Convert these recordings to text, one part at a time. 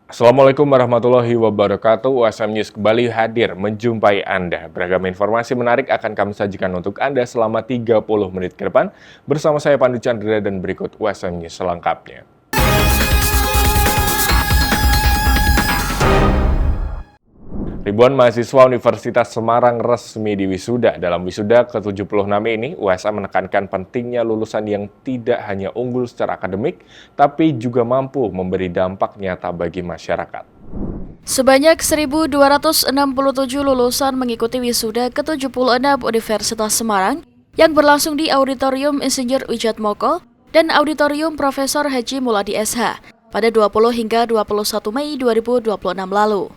Assalamualaikum warahmatullahi wabarakatuh. USM News kembali hadir menjumpai Anda. Beragam informasi menarik akan kami sajikan untuk Anda selama 30 menit ke depan. Bersama saya Pandu Chandra dan berikut USM News selengkapnya. Ribuan mahasiswa Universitas Semarang resmi diwisuda. Dalam wisuda ke-76 ini, USM menekankan pentingnya lulusan yang tidak hanya unggul secara akademik, tapi juga mampu memberi dampak nyata bagi masyarakat. Sebanyak 1.267 lulusan mengikuti wisuda ke-76 Universitas Semarang yang berlangsung di Auditorium Insinyur Wijatmoko dan Auditorium Profesor Haji Muladi SH pada 20 hingga 21 Mei 2026 lalu.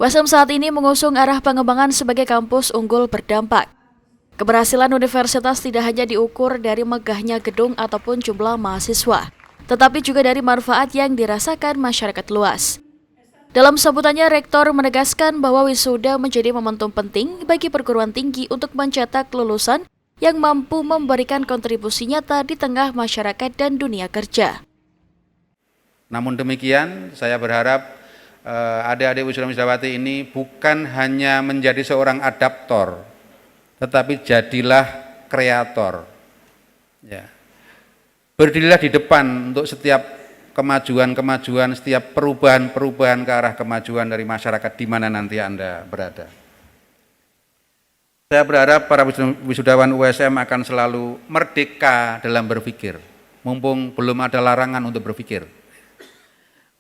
USM saat ini mengusung arah pengembangan sebagai kampus unggul berdampak. Keberhasilan universitas tidak hanya diukur dari megahnya gedung ataupun jumlah mahasiswa, tetapi juga dari manfaat yang dirasakan masyarakat luas. Dalam sambutannya, Rektor menegaskan bahwa wisuda menjadi momentum penting bagi perguruan tinggi untuk mencetak lulusan yang mampu memberikan kontribusi nyata di tengah masyarakat dan dunia kerja. Namun demikian, saya berharap adik-adik wisuda-wisudawati ini bukan hanya menjadi seorang adaptor, tetapi jadilah kreator. Ya. Berdirilah di depan untuk setiap kemajuan-kemajuan, setiap perubahan-perubahan ke arah kemajuan dari masyarakat di mana nanti Anda berada. Saya berharap para wisudawan USM akan selalu merdeka dalam berpikir, mumpung belum ada larangan untuk berpikir.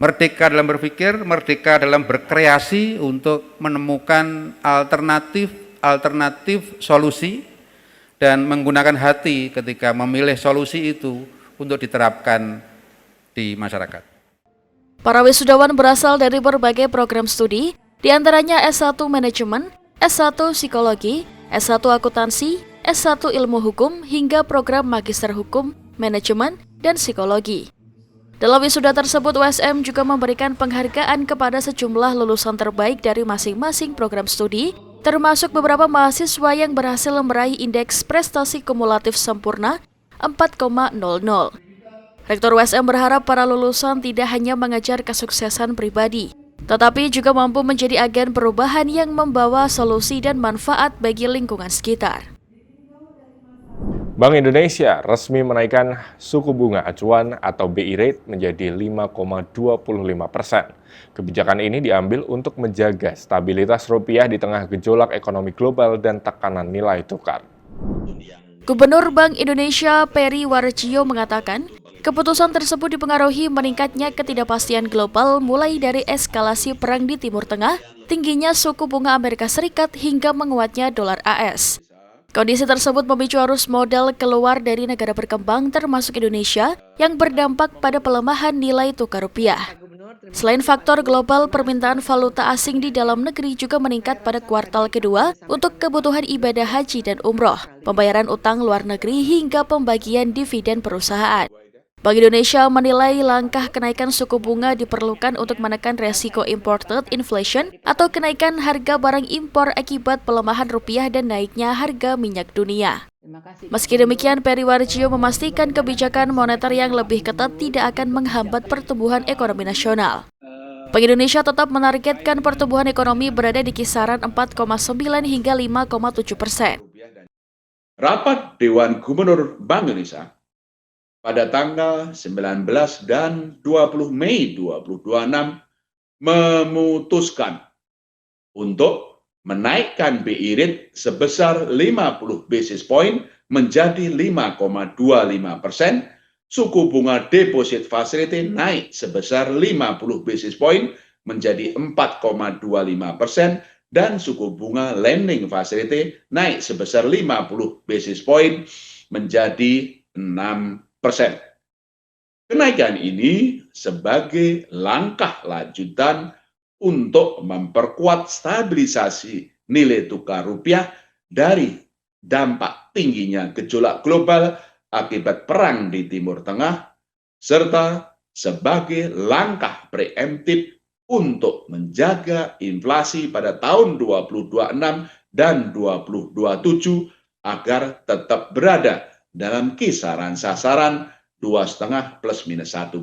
Merdeka dalam berpikir, merdeka dalam berkreasi untuk menemukan alternatif solusi dan menggunakan hati ketika memilih solusi itu untuk diterapkan di masyarakat. Para wisudawan berasal dari berbagai program studi, diantaranya S1 Manajemen, S1 Psikologi, S1 Akuntansi, S1 Ilmu Hukum, hingga program Magister Hukum, Manajemen, dan Psikologi. Dalam wisuda tersebut, USM juga memberikan penghargaan kepada sejumlah lulusan terbaik dari masing-masing program studi, termasuk beberapa mahasiswa yang berhasil meraih indeks prestasi kumulatif sempurna 4,00. Rektor USM berharap para lulusan tidak hanya mengejar kesuksesan pribadi, tetapi juga mampu menjadi agen perubahan yang membawa solusi dan manfaat bagi lingkungan sekitar. Bank Indonesia resmi menaikkan suku bunga acuan atau BI rate menjadi 5,25%. Kebijakan ini diambil untuk menjaga stabilitas rupiah di tengah gejolak ekonomi global dan tekanan nilai tukar. Gubernur Bank Indonesia Peri Warjio mengatakan, keputusan tersebut dipengaruhi meningkatnya ketidakpastian global mulai dari eskalasi perang di Timur Tengah, tingginya suku bunga Amerika Serikat hingga menguatnya dolar AS. Kondisi tersebut memicu arus modal keluar dari negara berkembang termasuk Indonesia yang berdampak pada pelemahan nilai tukar rupiah. Selain faktor global, permintaan valuta asing di dalam negeri juga meningkat pada kuartal kedua untuk kebutuhan ibadah haji dan umroh, pembayaran utang luar negeri hingga pembagian dividen perusahaan. Bank Indonesia menilai langkah kenaikan suku bunga diperlukan untuk menekan resiko imported inflation atau kenaikan harga barang impor akibat pelemahan rupiah dan naiknya harga minyak dunia. Meski demikian, Peri Warjio memastikan kebijakan moneter yang lebih ketat tidak akan menghambat pertumbuhan ekonomi nasional. Bank Indonesia tetap menargetkan pertumbuhan ekonomi berada di kisaran 4,9 hingga 5,7%. Rapat Dewan Gubernur Bank Indonesia pada tanggal 19 dan 20 Mei 2026 memutuskan untuk menaikkan BI rate sebesar 50 basis point menjadi 5,25%, suku bunga deposit facility naik sebesar 50 basis point menjadi 4,25%, dan suku bunga lending facility naik sebesar 50 basis point menjadi 6%. Kenaikan ini sebagai langkah lanjutan untuk memperkuat stabilisasi nilai tukar rupiah dari dampak tingginya gejolak global akibat perang di Timur Tengah, serta sebagai langkah preemptif untuk menjaga inflasi pada tahun 2026 dan 2027 agar tetap berada dalam kisaran sasaran 2,5 plus minus 1%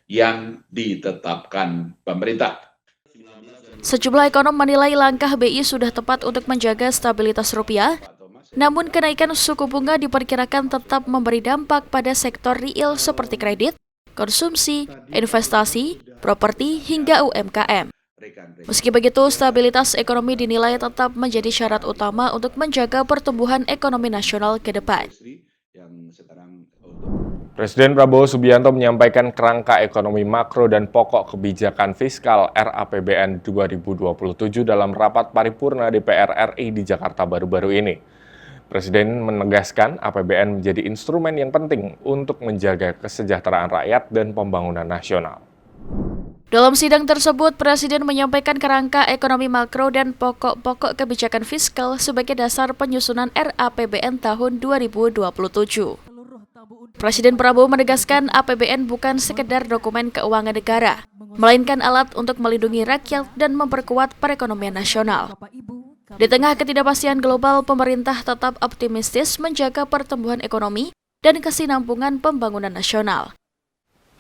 yang ditetapkan pemerintah. Sejumlah ekonom menilai langkah BI sudah tepat untuk menjaga stabilitas rupiah, namun kenaikan suku bunga diperkirakan tetap memberi dampak pada sektor real seperti kredit, konsumsi, investasi, properti, hingga UMKM. Meski begitu, stabilitas ekonomi dinilai tetap menjadi syarat utama untuk menjaga pertumbuhan ekonomi nasional ke depan. Presiden Prabowo Subianto menyampaikan kerangka ekonomi makro dan pokok kebijakan fiskal RAPBN 2027 dalam rapat paripurna DPR RI di Jakarta baru-baru ini. Presiden menegaskan APBN menjadi instrumen yang penting untuk menjaga kesejahteraan rakyat dan pembangunan nasional. Dalam sidang tersebut, Presiden menyampaikan kerangka ekonomi makro dan pokok-pokok kebijakan fiskal sebagai dasar penyusunan RAPBN tahun 2027. Presiden Prabowo menegaskan APBN bukan sekedar dokumen keuangan negara, melainkan alat untuk melindungi rakyat dan memperkuat perekonomian nasional. Di tengah ketidakpastian global, pemerintah tetap optimistis menjaga pertumbuhan ekonomi dan kesinambungan pembangunan nasional.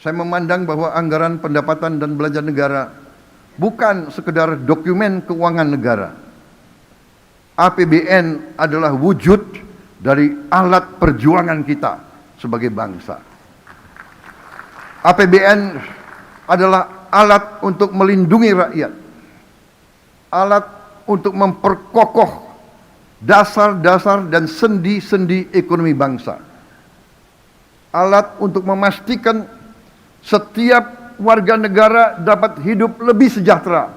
Saya memandang bahwa anggaran pendapatan dan belanja negara bukan sekedar dokumen keuangan negara. APBN adalah wujud dari alat perjuangan kita sebagai bangsa. APBN adalah alat untuk melindungi rakyat, alat untuk memperkokoh dasar-dasar dan sendi-sendi ekonomi bangsa, alat untuk memastikan setiap warga negara dapat hidup lebih sejahtera,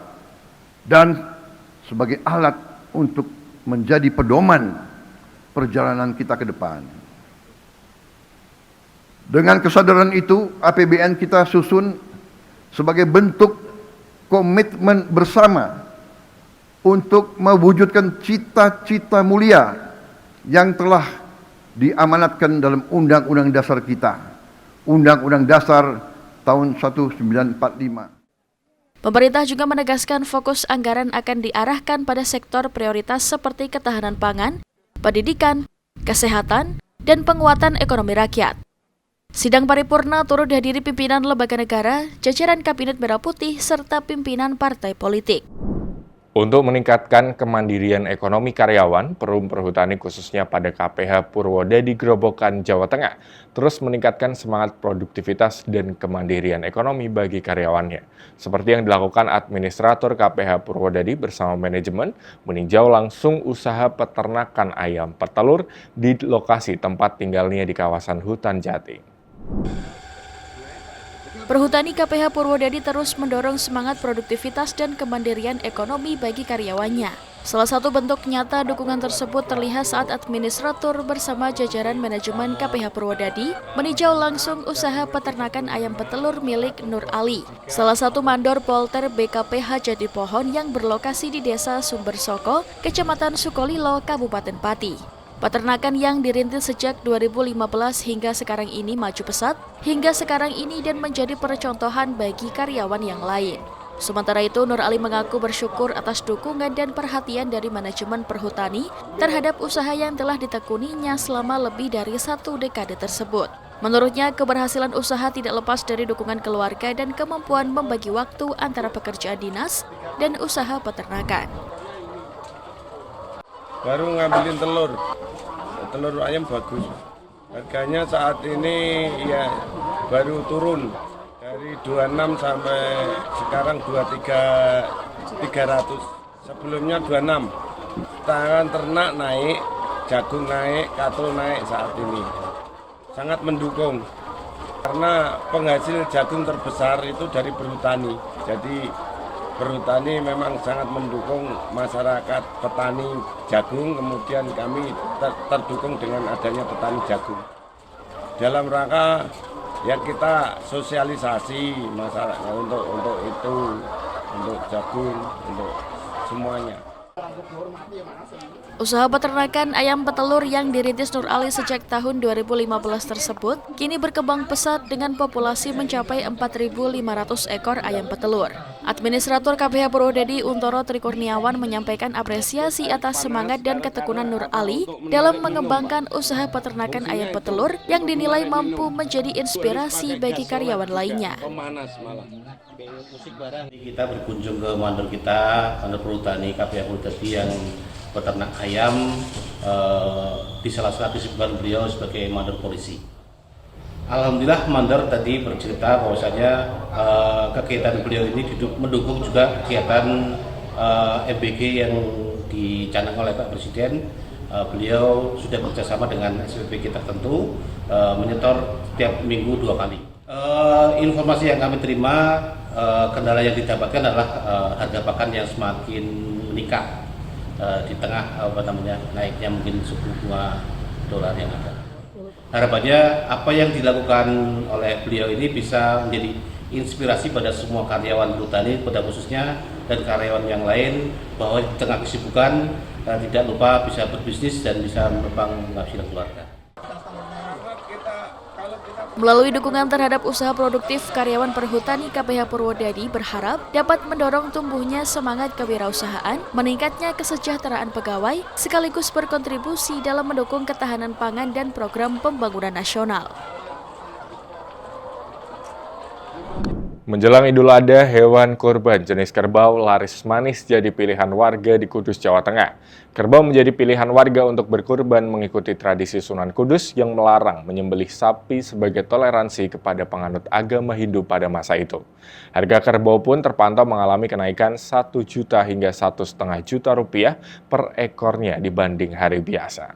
dan sebagai alat untuk menjadi pedoman perjalanan kita ke depan. Dengan kesadaran itu, APBN kita susun sebagai bentuk komitmen bersama untuk mewujudkan cita-cita mulia yang telah diamanatkan dalam Undang-Undang Dasar kita, Undang-Undang Dasar tahun 1945. Pemerintah juga menegaskan fokus anggaran akan diarahkan pada sektor prioritas seperti ketahanan pangan, pendidikan, kesehatan, dan penguatan ekonomi rakyat. Sidang paripurna turut dihadiri pimpinan lembaga negara, jajaran Kabinet Merah Putih, serta pimpinan partai politik. Untuk meningkatkan kemandirian ekonomi karyawan, Perum Perhutani khususnya pada KPH Purwodadi Grobogan, Jawa Tengah, terus meningkatkan semangat produktivitas dan kemandirian ekonomi bagi karyawannya. Seperti yang dilakukan Administrator KPH Purwodadi bersama manajemen meninjau langsung usaha peternakan ayam petelur di lokasi tempat tinggalnya di kawasan Hutan Jati. Perhutani KPH Purwodadi terus mendorong semangat produktivitas dan kemandirian ekonomi bagi karyawannya. Salah satu bentuk nyata dukungan tersebut terlihat saat administrator bersama jajaran manajemen KPH Purwodadi meninjau langsung usaha peternakan ayam petelur milik Nur Ali, salah satu mandor polter BKPH Jatipohon yang berlokasi di Desa Sumbersoko, Kecamatan Sukolilo, Kabupaten Pati. Peternakan yang dirintis sejak 2015 hingga sekarang ini maju pesat hingga sekarang ini dan menjadi percontohan bagi karyawan yang lain. Sementara itu, Nur Ali mengaku bersyukur atas dukungan dan perhatian dari manajemen perhutani terhadap usaha yang telah ditekuninya selama lebih dari 1 dekade tersebut. Menurutnya, keberhasilan usaha tidak lepas dari dukungan keluarga dan kemampuan membagi waktu antara pekerjaan dinas dan usaha peternakan. Baru ngambilin telur ayam bagus. Harganya saat ini ya baru turun dari 26 sampai sekarang 300. Sebelumnya 26. Tangan ternak naik, jagung naik, katol naik saat ini. Sangat mendukung. Karena penghasil jagung terbesar itu dari perhutani. Jadi perhutani memang sangat mendukung masyarakat petani jagung, kemudian kami terdukung dengan adanya petani jagung. Dalam rangka ya kita sosialisasi masyarakat untuk itu, untuk jagung, untuk semuanya. Usaha peternakan ayam petelur yang dirintis Nur Ali sejak tahun 2015 tersebut kini berkembang pesat dengan populasi mencapai 4.500 ekor ayam petelur. Administrator KPH Purwodadi Untoro Trikurniawan menyampaikan apresiasi atas semangat dan ketekunan Nur Ali dalam mengembangkan usaha peternakan ayam petelur yang dinilai mampu menjadi inspirasi bagi karyawan lainnya. Kita berkunjung ke mandor kita, mandor perhutani KPH Purwodadi yang peternak ayam di salah satu kesibukan beliau sebagai mandor polisi. Alhamdulillah mandor tadi bercerita bahwasanya kegiatan beliau ini mendukung juga kegiatan MBG yang dicanangkan oleh Pak Presiden. Beliau sudah bekerjasama dengan SPBG tertentu menyetor setiap minggu 2 kali. Informasi yang kami terima, kendala yang didapatkan adalah harga pakan yang semakin meningkat di tengah naiknya mungkin suku bunga dolar yang ada. Harapannya apa yang dilakukan oleh beliau ini bisa menjadi inspirasi pada semua karyawan perhutani, pada khususnya dan karyawan yang lain, bahwa di tengah kesibukan tidak lupa bisa berbisnis dan bisa menopang penghasilan keluarga. Melalui dukungan terhadap usaha produktif, karyawan perhutani KPH Purwodadi berharap dapat mendorong tumbuhnya semangat kewirausahaan, meningkatnya kesejahteraan pegawai, sekaligus berkontribusi dalam mendukung ketahanan pangan dan program pembangunan nasional. Menjelang Idul Adha, hewan kurban jenis kerbau laris manis jadi pilihan warga di Kudus, Jawa Tengah. Kerbau menjadi pilihan warga untuk berkurban mengikuti tradisi Sunan Kudus yang melarang menyembelih sapi sebagai toleransi kepada penganut agama Hindu pada masa itu. Harga kerbau pun terpantau mengalami kenaikan 1 juta hingga 1,5 juta rupiah per ekornya dibanding hari biasa.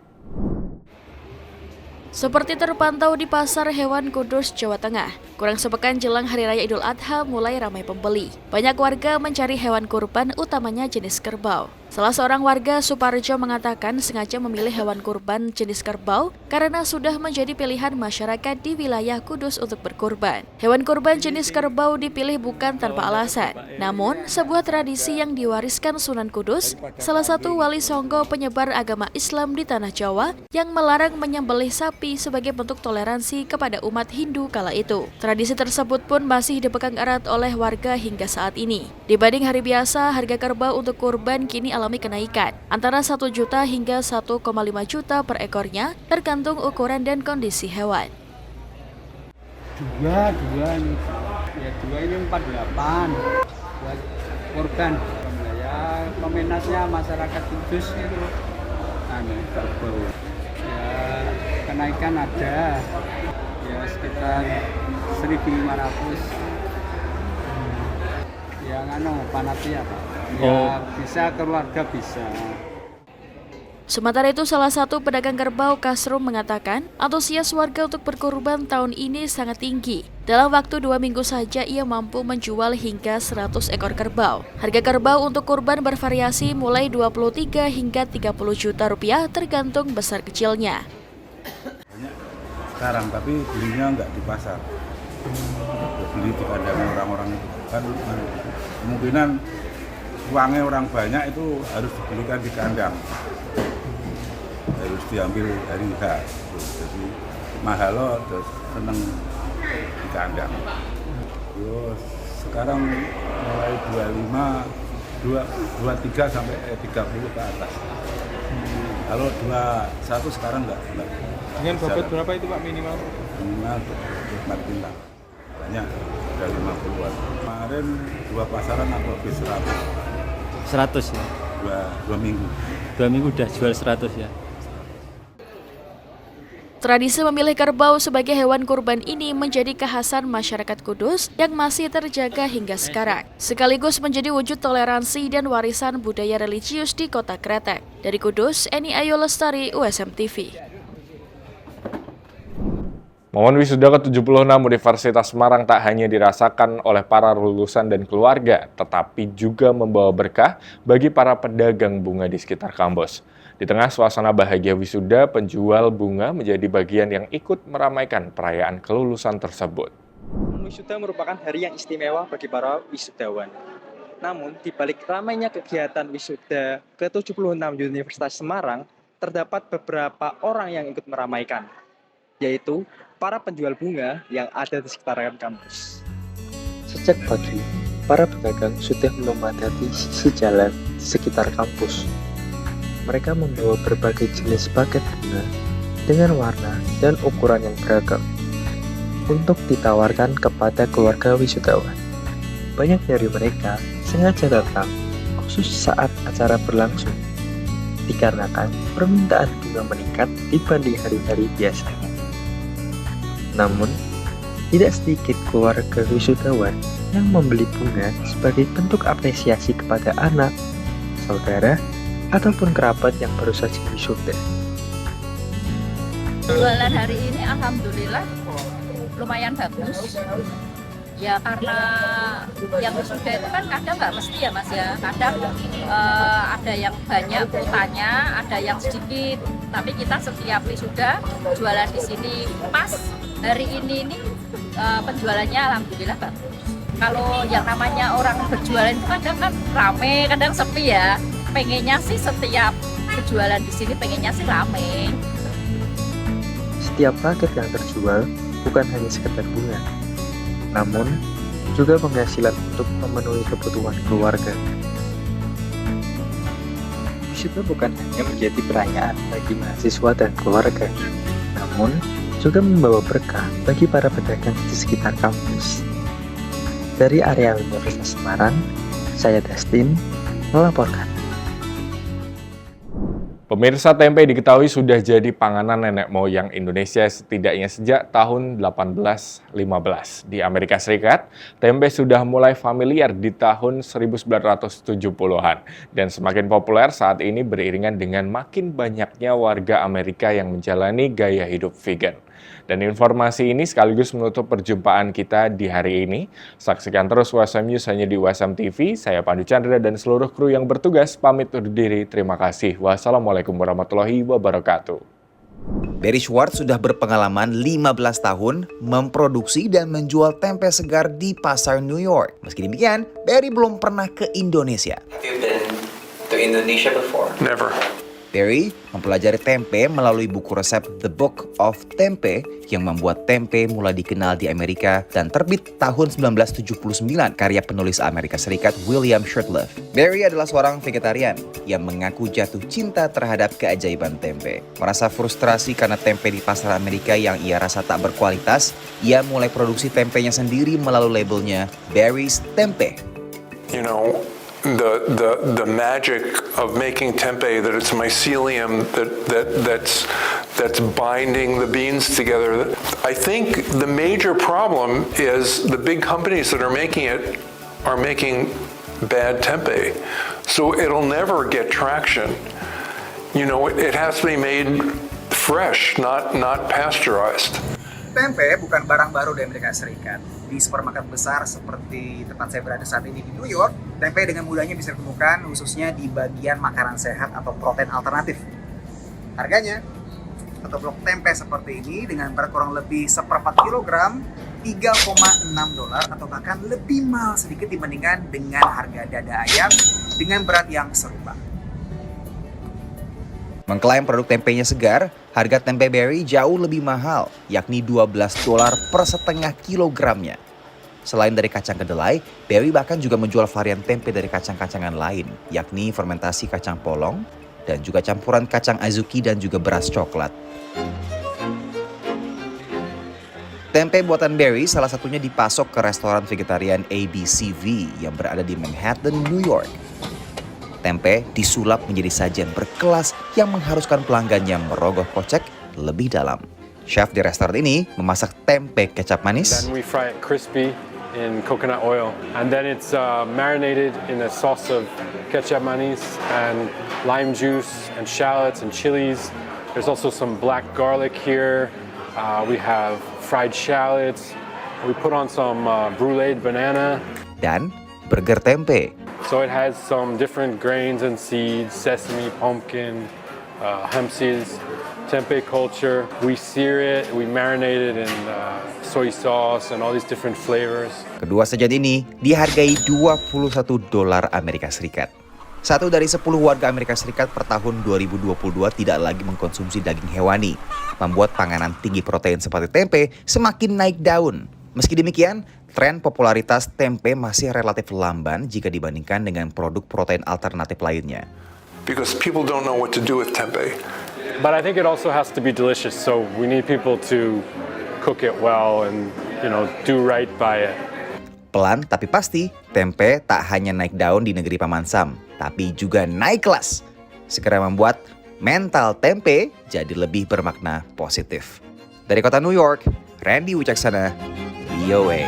Seperti terpantau di Pasar Hewan Kudus, Jawa Tengah, kurang sepekan jelang Hari Raya Idul Adha mulai ramai pembeli. Banyak warga mencari hewan kurban, utamanya jenis kerbau. Salah seorang warga Suparjo mengatakan sengaja memilih hewan kurban jenis kerbau karena sudah menjadi pilihan masyarakat di wilayah Kudus untuk berkurban. Hewan kurban jenis kerbau dipilih bukan tanpa alasan, namun sebuah tradisi yang diwariskan Sunan Kudus, salah satu wali songo penyebar agama Islam di Tanah Jawa yang melarang menyembelih sapi sebagai bentuk toleransi kepada umat Hindu kala itu. Tradisi tersebut pun masih dipegang erat oleh warga hingga saat ini. Dibanding hari biasa, harga kerbau untuk kurban kini alami kenaikan antara 1 juta hingga 1,5 juta per ekornya, tergantung ukuran dan kondisi hewan. Dua ini 48 buat kurban. Ya peminatnya masyarakat Kudus itu kerbau. Ya kenaikan ada ya sekitar 1.500. Yang panatia Pak. Ya bisa keluarga bisa. Sementara itu, salah satu pedagang kerbau Kasrum mengatakan antusias warga untuk berkurban tahun ini sangat tinggi. Dalam waktu 2 minggu saja ia mampu menjual hingga 100 ekor kerbau. Harga kerbau untuk kurban bervariasi mulai 23 hingga 30 juta rupiah tergantung besar kecilnya. Banyak sekarang, tapi belinya nggak di pasar. Beli di kandang orang-orang itu. Kan kemungkinan uangnya orang banyak itu harus dibelikan di kandang. Harus diambil dari H. Jadi mahal loh, terus seneng di kandang. Sekarang mulai 23 sampai 30 ke atas. Kalau 21 sekarang enggak. Dengan bobot berapa itu Pak minimal? Minimal 4 bintang. Banyak, ada 50-an. Kemarin 2 pasaran aku habis 100. 100 ya? 2 minggu. 2 minggu udah jual 100 ya? Tradisi memilih kerbau sebagai hewan kurban ini menjadi kekhasan masyarakat Kudus yang masih terjaga hingga sekarang. Sekaligus menjadi wujud toleransi dan warisan budaya religius di Kota Kretek. Dari Kudus, Eni Ayu Lestari, USM TV. Momen wisuda ke-76 Universitas Semarang tak hanya dirasakan oleh para lulusan dan keluarga, tetapi juga membawa berkah bagi para pedagang bunga di sekitar kampus. Di tengah suasana bahagia wisuda, penjual bunga menjadi bagian yang ikut meramaikan perayaan kelulusan tersebut. Wisuda merupakan hari yang istimewa bagi para wisudawan. Namun, di balik ramainya kegiatan wisuda ke-76 Universitas Semarang, terdapat beberapa orang yang ikut meramaikan, yaitu para penjual bunga yang ada di sekitaran kampus. Sejak pagi, para pedagang sudah memadati sisi jalan di sekitar kampus. Mereka membawa berbagai jenis paket bunga dengan warna dan ukuran yang beragam untuk ditawarkan kepada keluarga wisudawan. Banyak dari mereka sengaja datang khusus saat acara berlangsung, dikarenakan permintaan bunga meningkat dibanding hari-hari biasanya. Namun, tidak sedikit keluarga wisudawan yang membeli bunga sebagai bentuk apresiasi kepada anak, saudara, ataupun kerabat yang baru saja wisuda. Jualan hari ini alhamdulillah lumayan bagus. Ya karena yang wisuda itu kan kadang nggak mesti ya Mas ya. Kadang ada yang banyak kuotanya, ada yang sedikit. Tapi kita setiap wisuda jualan di sini pas hari ini penjualannya alhamdulillah bagus. Kalau yang namanya orang berjualan itu kadang kan rame, kadang sepi ya. Pengennya sih setiap berjualan di sini pengennya sih rame. Setiap paket yang terjual bukan hanya sekedar bunga, namun juga penghasilan untuk memenuhi kebutuhan keluarga. Wisuda bukan hanya menjadi perayaan bagi mahasiswa dan keluarga, namun juga membawa berkah bagi para pedagang di sekitar kampus. Dari area Universitas Semarang, saya Dustin melaporkan. Pemirsa, tempe diketahui sudah jadi panganan nenek moyang Indonesia setidaknya sejak tahun 1815. Di Amerika Serikat, tempe sudah mulai familiar di tahun 1970-an dan semakin populer saat ini beriringan dengan makin banyaknya warga Amerika yang menjalani gaya hidup vegan. Dan informasi ini sekaligus menutup perjumpaan kita di hari ini. Saksikan terus USM News hanya di USM TV. Saya Pandu Chandra dan seluruh kru yang bertugas pamit undur diri. Terima kasih. Wassalamualaikum warahmatullahi wabarakatuh. Barry Schwartz sudah berpengalaman 15 tahun memproduksi dan menjual tempe segar di pasar New York. Meski demikian, Barry belum pernah ke Indonesia. Have you been to Indonesia before? Never. Barry mempelajari tempe melalui buku resep The Book of Tempe yang membuat tempe mulai dikenal di Amerika dan terbit tahun 1979 karya penulis Amerika Serikat William Shurtleff. Barry adalah seorang vegetarian yang mengaku jatuh cinta terhadap keajaiban tempe. Merasa frustrasi karena tempe di pasar Amerika yang ia rasa tak berkualitas, ia mulai produksi tempenya sendiri melalui labelnya Barry's Tempe. You know, the magic of making tempeh, that it's mycelium that's binding the beans together. I think the major problem is the big companies that are making it are making bad tempeh, so it'll never get traction. You know, it has to be made fresh, not pasteurized. Tempe bukan barang baru di Amerika Serikat. Di supermarket besar seperti tempat saya berada saat ini di New York, tempe dengan mudahnya bisa ditemukan khususnya di bagian makanan sehat atau protein alternatif. Harganya, satu blok tempe seperti ini dengan berat kurang lebih 1/4 kilogram, $3,6 atau bahkan lebih mahal sedikit dibandingkan dengan harga dada ayam dengan berat yang serupa. Mengklaim produk tempenya segar, harga tempe Barry jauh lebih mahal, yakni $12 per setengah kilogramnya. Selain dari kacang kedelai, Barry bahkan juga menjual varian tempe dari kacang-kacangan lain, yakni fermentasi kacang polong, dan juga campuran kacang azuki dan juga beras coklat. Tempe buatan Barry salah satunya dipasok ke restoran vegetarian ABCV yang berada di Manhattan, New York. Tempe disulap menjadi sajian berkelas yang mengharuskan pelanggannya merogoh kocek lebih dalam. Chef di restoran ini memasak tempe kecap manis. Then we fry it crispy in coconut oil, and then it's marinated in a sauce of kecap manis and lime juice and shallots and chilies. There's also some black garlic here. We have fried shallots. We put on some bruleed banana. Dan burger tempe. So it has some different grains and seeds, sesame, pumpkin, hemp seeds, tempeh culture. We sear it, we marinate it in soy sauce and all these different flavors. Kedua sajian ini dihargai $21 Amerika Serikat. 1 dari 10 warga Amerika Serikat per tahun 2022 tidak lagi mengkonsumsi daging hewani, membuat panganan tinggi protein seperti tempe semakin naik daun. Meski demikian, tren popularitas tempe masih relatif lamban jika dibandingkan dengan produk protein alternatif lainnya. Because people don't know what to do with tempeh. But I think it also has to be delicious, so we need people to cook it well and, do right by it. Pelan tapi pasti, tempe tak hanya naik daun di negeri Paman Sam, tapi juga naik kelas. Segera membuat mental tempe jadi lebih bermakna positif. Dari kota New York, Randy Wicaksana, VOA.